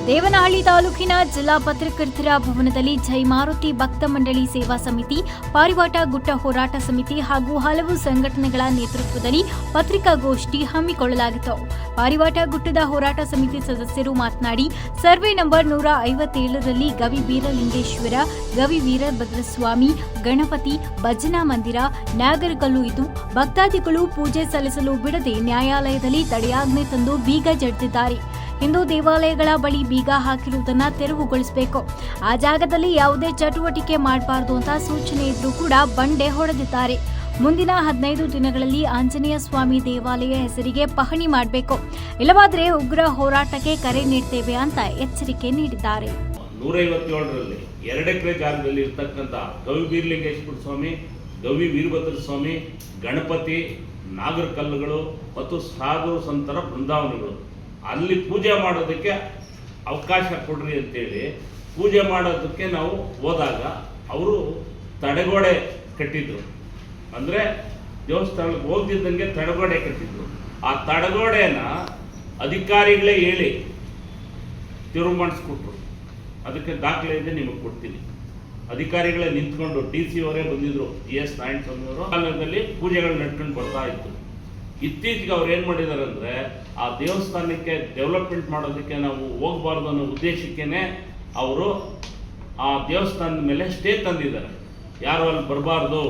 ದೇವನಹಳ್ಳಿ ತಾಲೂಕಿನ ಜಿಲ್ಲಾ ಪತ್ರಕರ್ತರ ಭವನದಲ್ಲಿ ಜೈ ಮಾರುತಿ ಭಕ್ತ ಮಂಡಳಿ ಸೇವಾ ಸಮಿತಿ, ಪಾರಿವಾಟ ಗುಟ್ಟ ಹೋರಾಟ ಸಮಿತಿ ಹಾಗೂ ಹಲವು ಸಂಘಟನೆಗಳ ನೇತೃತ್ವದಲ್ಲಿ ಪತ್ರಿಕಾಗೋಷ್ಠಿ ಹಮ್ಮಿಕೊಳ್ಳಲಾಗಿತ್ತು. ಪಾರಿವಾಟ ಗುಟ್ಟದ ಹೋರಾಟ ಸಮಿತಿ ಸದಸ್ಯರು ಮಾತನಾಡಿ, ಸರ್ವೆ ನಂಬರ್ 157ರಲ್ಲಿ ಗವಿ ಬೀರಲಿಂಗೇಶ್ವರ, ಗವಿ ವೀರಭದ್ರಸ್ವಾಮಿ, ಗಣಪತಿ, ಭಜನಾ ಮಂದಿರ, ನಾಗರಕಲ್ಲು ಇದ್ದು ಭಕ್ತಾದಿಗಳು ಪೂಜೆ ಸಲ್ಲಿಸಲು ಬಿಡದೆ ನ್ಯಾಯಾಲಯದಲ್ಲಿ ತಡೆಯಾಜ್ಞೆ ತಂದು ಬೀಗ ಜಡಿದಿದ್ದಾರೆ. ಹಿಂದೂ ದೇವಾಲಯಗಳ ಬಳಿ ಬೀಗ ಹಾಕಿರುವುದನ್ನು ತೆರವುಗೊಳಿಸಬೇಕು. ಆ ಜಾಗದಲ್ಲಿ ಯಾವುದೇ ಚಟುವಟಿಕೆ ಮಾಡಬಾರದು ಅಂತ ಸೂಚನೆ ಇದ್ರೂ ಕೂಡ ಬಂಡೆ ಹೊಡೆದಿದ್ದಾರೆ. ಮುಂದಿನ 15 ದಿನಗಳಲ್ಲಿ ಆಂಜನೇಯ ಸ್ವಾಮಿ ದೇವಾಲಯ ಹೆಸರಿಗೆ ಪಹಣಿ ಮಾಡಬೇಕು, ಇಲ್ಲವಾದರೆ ಉಗ್ರ ಹೋರಾಟಕ್ಕೆ ಕರೆ ನೀಡ್ತೇವೆ ಅಂತ ಎಚ್ಚರಿಕೆ ನೀಡಿದ್ದಾರೆ. 157ರಲ್ಲಿ 2 ಎಕರೆ ಜಾಗದಲ್ಲಿ ಇರ್ತಕ್ಕಂಥ ಗವಿ ಬೀರಲಿಂಗೇಶ್ವರ ಸ್ವಾಮಿ, ಗವಿ ವೀರಭದ್ರ ಸ್ವಾಮಿ, ಗಣಪತಿ, ನಾಗರಕಲ್ಲುಗಳು ಮತ್ತು ಸಾಧು ಸಂತರ ಬೃಂದಾವನಗಳು ಅಲ್ಲಿ ಪೂಜೆ ಮಾಡೋದಕ್ಕೆ ಅವಕಾಶ ಕೊಡ್ರಿ ಅಂತೇಳಿ ಪೂಜೆ ಮಾಡೋದಕ್ಕೆ ನಾವು ಹೋದಾಗ ಅವರು ತಡೆಗೋಡೆ ಕಟ್ಟಿದ್ರು. ಅಂದರೆ ದೇವಸ್ಥಾನಕ್ಕೆ ಹೋಗ್ತಿದ್ದಂಗೆ ತಡೆಗೋಡೆ ಕಟ್ಟಿದ್ರು. ಆ ತಡೆಗೋಡೆನ ಅಧಿಕಾರಿಗಳೇ ಹೇಳಿ ತಿರುವು ಮಾಡಿಸ್ಕೊಟ್ರು. ಅದಕ್ಕೆ ದಾಖಲೆ ಇದೆ, ನಿಮಗೆ ಕೊಡ್ತೀನಿ. ಅಧಿಕಾರಿಗಳೇ ನಿಂತ್ಕೊಂಡು DC ಅವರೇ ಬಂದಿದ್ರು, ES ನಾರಾಯಣಸ್ವಾಮಿ ಅವರು. ಕಾಲದಲ್ಲಿ ಪೂಜೆಗಳು ನಡ್ಕೊಂಡು ಬರ್ತಾ ಇತ್ತು. ಇತ್ತೀಚೆಗೆ ಅವ್ರು ಏನು ಮಾಡಿದ್ದಾರೆ ಅಂದರೆ, ಆ ದೇವಸ್ಥಾನಕ್ಕೆ ಡೆವಲಪ್ಮೆಂಟ್ ಮಾಡೋದಕ್ಕೆ ನಾವು ಹೋಗಬಾರ್ದು ಅನ್ನೋ ಉದ್ದೇಶಕ್ಕೇ ಅವರು ಆ ದೇವಸ್ಥಾನದ ಮೇಲೆ ಸ್ಟೇ ತಂದಿದ್ದಾರೆ. ಯಾರು ಅಲ್ಲಿ ಬರಬಾರ್ದು,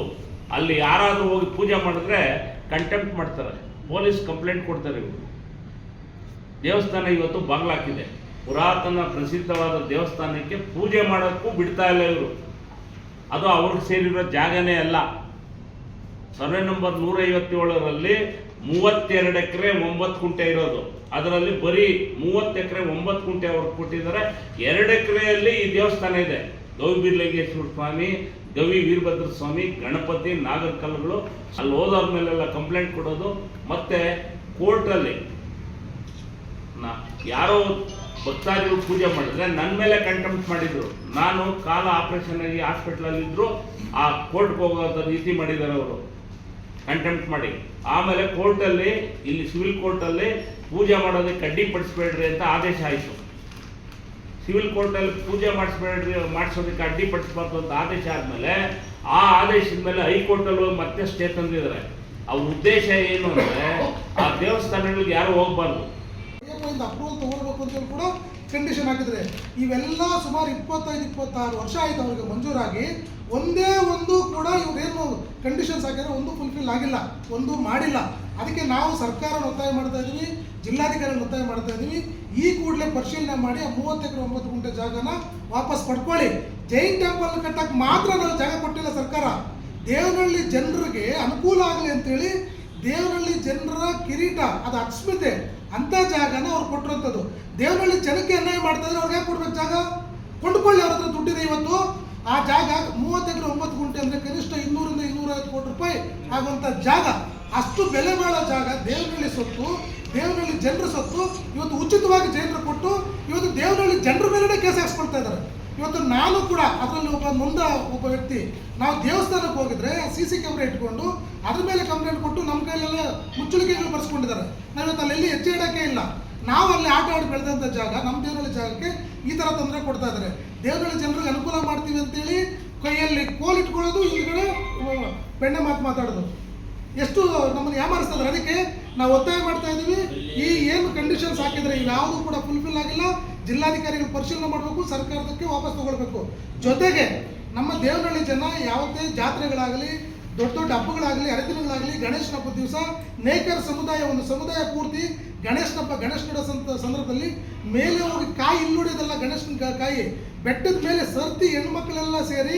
ಅಲ್ಲಿ ಯಾರಾದರೂ ಹೋಗಿ ಪೂಜೆ ಮಾಡಿದ್ರೆ ಕಂಟೆಂಪ್ಟ್ ಮಾಡ್ತಾರೆ, ಪೊಲೀಸ್ ಕಂಪ್ಲೇಂಟ್ ಕೊಡ್ತಾರೆ. ಇವರು ದೇವಸ್ಥಾನ ಇವತ್ತು ಬಾಗ್ಲಾಕಿದೆ. ಪುರಾತನ ಪ್ರಸಿದ್ಧವಾದ ದೇವಸ್ಥಾನಕ್ಕೆ ಪೂಜೆ ಮಾಡೋಕ್ಕೂ ಬಿಡ್ತಾ ಇಲ್ಲ ಇವರು. ಅದು ಅವ್ರಿಗೆ ಸೇರಿರೋ ಜಾಗನೇ ಅಲ್ಲ. ಸರ್ವೆ ನಂಬರ್ 157ರಲ್ಲಿ 32 ಎಕರೆ 9 ಗುಂಟೆ ಇರೋದು. ಅದರಲ್ಲಿ ಬರೀ 30 ಎಕರೆ 9 ಗುಂಟೆ ಅವ್ರಿಗೆ ಕೊಟ್ಟಿದ್ದಾರೆ. 2 ಎಕರೆಯಲ್ಲಿ ಈ ದೇವಸ್ಥಾನ ಇದೆ. ಗವಿ ಬೀರಲಿಂಗೇಶ್ವರ ಸ್ವಾಮಿ, ಗವಿ ವೀರಭದ್ರ ಸ್ವಾಮಿ, ಗಣಪತಿ, ನಾಗರಕಲ್ಲುಗಳು. ಅಲ್ಲಿ ಹೋದವ್ರ ಮೇಲೆಲ್ಲ ಕಂಪ್ಲೇಂಟ್ ಕೊಡೋದು. ಮತ್ತೆ ಕೋರ್ಟಲ್ಲಿ ಯಾರೋ ಭಕ್ತಾದಿಗಳು ಪೂಜೆ ಮಾಡಿದ್ರೆ ನನ್ನ ಮೇಲೆ ಕಂಟೆಂಪ್ಟ್ ಮಾಡಿದ್ರು. ನಾನು ಕಾಲ ಆಪರೇಷನ್ ಆಗಿ ಹಾಸ್ಪಿಟ್ಲಲ್ಲಿದ್ದರು. ಆ ಕೋರ್ಟ್ಗೆ ಹೋಗೋ ರೀತಿ ಮಾಡಿದ್ದಾರೆ ಅವರು, ಕಂಟೆಂಪ್ಟ್ ಮಾಡಿ. ಆಮೇಲೆ ಕೋರ್ಟಲ್ಲಿ, ಇಲ್ಲಿ ಸಿವಿಲ್ ಕೋರ್ಟಲ್ಲಿ ಪೂಜೆ ಮಾಡೋದಕ್ಕೆ ಅಡ್ಡಿಪಡಿಸ್ಬೇಡ್ರಿ ಅಂತ ಆದೇಶ ಆಯಿತು. ಸಿವಿಲ್ ಕೋರ್ಟಲ್ಲಿ ಪೂಜೆ ಮಾಡಿಸೋದಕ್ಕೆ ಅಡ್ಡಿಪಡಿಸ್ಬಾರ್ದು ಅಂತ ಆದೇಶ ಆದಮೇಲೆ ಆ ಆದೇಶದ ಮೇಲೆ ಹೈಕೋರ್ಟಲ್ಲಿ ಮತ್ತೆ ಸ್ಟೇ ತಂದಿದ್ದಾರೆ. ಅವ್ರ ಉದ್ದೇಶ ಏನು ಅಂದರೆ, ಆ ದೇವಸ್ಥಾನಗಳಿಗೆ ಯಾರು ಹೋಗಬಾರ್ದು, ಅಪ್ರೂವಲ್ ತಗೊಳ್ಬೇಕು ಅಂತೇಳಿ ಕೂಡ ಕಂಡೀಷನ್ ಹಾಕಿದ್ರೆ. ಇವೆಲ್ಲ ಸುಮಾರು 25-26 ವರ್ಷ ಆಯಿತು ಅವ್ರಿಗೆ ಮಂಜೂರಾಗಿ. ಒಂದೇ ಒಂದು ಕೂಡ ಇವ್ರೇನು ಕಂಡೀಷನ್ಸ್ ಹಾಕಿದ್ರೆ ಒಂದು ಫುಲ್ಫಿಲ್ ಆಗಿಲ್ಲ, ಒಂದು ಮಾಡಿಲ್ಲ. ಅದಕ್ಕೆ ನಾವು ಸರ್ಕಾರ ಒತ್ತಾಯ ಮಾಡ್ತಾ ಇದ್ದೀವಿ, ಜಿಲ್ಲಾಧಿಕಾರಿಗಳು ಒತ್ತಾಯ ಮಾಡ್ತಾ ಇದ್ದೀವಿ, ಈ ಕೂಡಲೇ ಪರಿಶೀಲನೆ ಮಾಡಿ ಆ 30 ಎಕರೆ 9 ಗುಂಟೆ ಜಾಗನ ವಾಪಸ್ ಪಡ್ಕೊಳ್ಳಿ. ಜೈನ್ ಟೆಂಪಲ್ ಕಟ್ಟಕ್ಕೆ ಮಾತ್ರ ನಾವು ಜಾಗ ಕೊಟ್ಟಿಲ್ಲ ಸರ್ಕಾರ. ದೇವನಹಳ್ಳಿ ಜನರಿಗೆ ಅನುಕೂಲ ಆಗಲಿ ಅಂತೇಳಿ ದೇವನಹಳ್ಳಿ ಜನರ ಕಿರೀಟ, ಅದು ಅಸ್ಮಿತೆ ಅಂತ ಜಾಗನ ಅವ್ರು ಕೊಟ್ಟಿರೋಂಥದ್ದು. ದೇವನಹಳ್ಳಿ ಜನಕ್ಕೆ ಅನ್ಯಾಯ ಮಾಡ್ತಾ ಇದ್ರೆ ಅವ್ರಿಗೆ ಯಾಕೆ ಕೊಡ್ಬೇಕು ಜಾಗ? ಕೊಂಡ್ಕೊಳ್ಳಿ, ಅವ್ರ ಹತ್ರ ದುಡ್ಡಿದೆ ಇವತ್ತು. ಆ ಜಾಗ 30 ಎಕರೆ 9 ಗುಂಟೆ ಅಂದರೆ ಕನಿಷ್ಠ 200-250 ಕೋಟಿ ರೂಪಾಯಿ ಆಗುವಂಥ ಜಾಗ. ಅಷ್ಟು ಬೆಲೆ ಬಾಳೋ ಜಾಗ ದೇವನಹಳ್ಳಿ ಸೊತ್ತು, ದೇವನಹಳ್ಳಿ ಜನರ ಸೊತ್ತು. ಇವತ್ತು ಉಚಿತವಾಗಿ ಜನರು ಕೊಟ್ಟು ಇವತ್ತು ದೇವನಹಳ್ಳಿ ಜನರ ಮೇಲೇ ಕೇಸ್ ಹಾಕ್ಸ್ಕೊಳ್ತಾ ಇದ್ದಾರೆ. ಇವತ್ತು ನಾನು ಕೂಡ ಅದರಲ್ಲಿ ಒಬ್ಬ ವ್ಯಕ್ತಿ, ನಾವು ದೇವಸ್ಥಾನಕ್ಕೆ ಹೋಗಿದ್ರೆ CC ಕ್ಯಾಮ್ರಾ ಇಟ್ಕೊಂಡು ಅದ್ರ ಮೇಲೆ ಕಂಪ್ಲೇಂಟ್ ಕೊಟ್ಟು ನಮ್ಮ ಕೈಲೆಲ್ಲ ಮುಚ್ಚಳಿಕೆಗಳು ಬರ್ಸ್ಕೊಂಡಿದ್ದಾರೆ. ನಾವಿವತ್ತು ಅಲ್ಲೆಲ್ಲಿ ಹೆಜ್ಜೆ ಇಡೋಕ್ಕೆ ಇಲ್ಲ. ನಾವು ಅಲ್ಲಿ ಆಟ ಆಡಿ ಬೆಳೆದಂಥ ಜಾಗ, ನಮ್ಮ ದೇವನಹಳ್ಳಿ ಜಾಗಕ್ಕೆ ಈ ಥರ ತೊಂದರೆ ಕೊಡ್ತಾ ಇದ್ದಾರೆ. ದೇವನಹಳ್ಳಿ ಜನರಿಗೆ ಅನುಕೂಲ ಮಾಡ್ತೀವಿ ಅಂತೇಳಿ ಕೈಯಲ್ಲಿ ಕೋಲ್ ಇಟ್ಕೊಳ್ಳೋದು, ಹಿಂದ್ಗಡೆ ಬೆಣ್ಣೆ ಮಾತಾಡೋದು, ಎಷ್ಟು ನಮ್ಮನ್ನು ಯಾಮಾರಿಸ್ತಾರೆ. ಅದಕ್ಕೆ ನಾವು ಒತ್ತಾಯ ಮಾಡ್ತಾ ಇದ್ದೀವಿ, ಈ ಏನು ಕಂಡೀಷನ್ಸ್ ಹಾಕಿದರೆ ಇವ್ಯಾವುದೂ ಕೂಡ ಫುಲ್ಫಿಲ್ ಆಗಿಲ್ಲ. ಜಿಲ್ಲಾಧಿಕಾರಿಗಳು ಪರಿಶೀಲನೆ ಮಾಡಬೇಕು, ಸರ್ಕಾರದಕ್ಕೆ ವಾಪಸ್ ತಗೊಳ್ಬೇಕು. ಜೊತೆಗೆ ನಮ್ಮ ದೇವನಹಳ್ಳಿ ಜನ ಯಾವುದೇ ಜಾತ್ರೆಗಳಾಗಲಿ, ದೊಡ್ಡ ದೊಡ್ಡ ಹಬ್ಬಗಳಾಗಲಿ, ಹರಿದಿನಗಳಾಗಲಿ, ಗಣೇಶನ ಹಬ್ಬದ ದಿವಸ ನೇಕರ ಸಮುದಾಯ, ಒಂದು ಸಮುದಾಯ ಪೂರ್ತಿ ಗಣೇಶನ ಹಬ್ಬ, ಗಣೇಶ ನೆಡೋ ಸಂದರ್ಭದಲ್ಲಿ ಮೇಲೆ ಹೋಗಿ ಕಾಯಿ ಇಲ್ಲುಡಿಯೋದೆಲ್ಲ, ಗಣೇಶನ ಕಾಯಿ ಬೆಟ್ಟದ ಮೇಲೆ ಸರ್ತಿ ಹೆಣ್ಮಕ್ಳೆಲ್ಲ ಸೇರಿ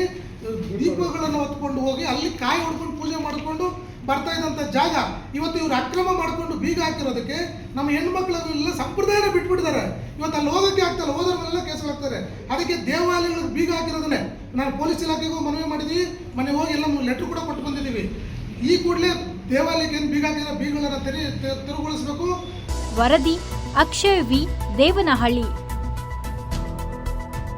ದೀಪಗಳನ್ನು ಹೊತ್ಕೊಂಡು ಹೋಗಿ ಅಲ್ಲಿ ಕಾಯಿ ಹೊಡ್ಕೊಂಡು ಪೂಜೆ ಮಾಡಿಕೊಂಡು ಬರ್ತಾ ಇದ್ದಂಥ ಜಾಗ ಇವತ್ತು ಇವರು ಅಕ್ರಮ ಮಾಡಿಕೊಂಡು ಬೀಗ ಹಾಕಿರೋದಕ್ಕೆ ನಮ್ಮ ಹೆಣ್ಮಕ್ಳೆಲ್ಲ ಸಂಪ್ರದಾಯನ ಬಿಟ್ಬಿಟ್ಟಿದ್ದಾರೆ. ಇವತ್ತು ಅಲ್ಲಿ ಹೋಗೋಕ್ಕೆ ಆಗ್ತಲ್ಲ, ಹೋದ್ರ ಮೇಲೆಲ್ಲ ಕೇಸ್ಗಳಾಗ್ತಾರೆ. ಅದಕ್ಕೆ ದೇವಾಲಯಗಳಿಗೆ ಬೀಗ ಹಾಕಿರೋದನ್ನೇ ನಾನು ಪೊಲೀಸ್ ಇಲಾಖೆಗೂ ಮನವಿ ಮಾಡಿದ್ದೀವಿ. ಮನೆ ಹೋಗಿ ಎಲ್ಲ ಲೆಟ್ರ್ ಕೂಡ ಕೊಟ್ಟು ಬಂದಿದ್ದೀವಿ. ಈ ಕೂಡಲೇ ದೇವಾಲಯಕ್ಕೆ ಏನು ಬೀಗ ಹಾಕಿರೋ ಬೀಗಗಳನ್ನು ತೆರವುಗೊಳಿಸಬೇಕು. ವರದಿ ಅಕ್ಷಯ್ ವಿ, ದೇವನಹಳ್ಳಿ.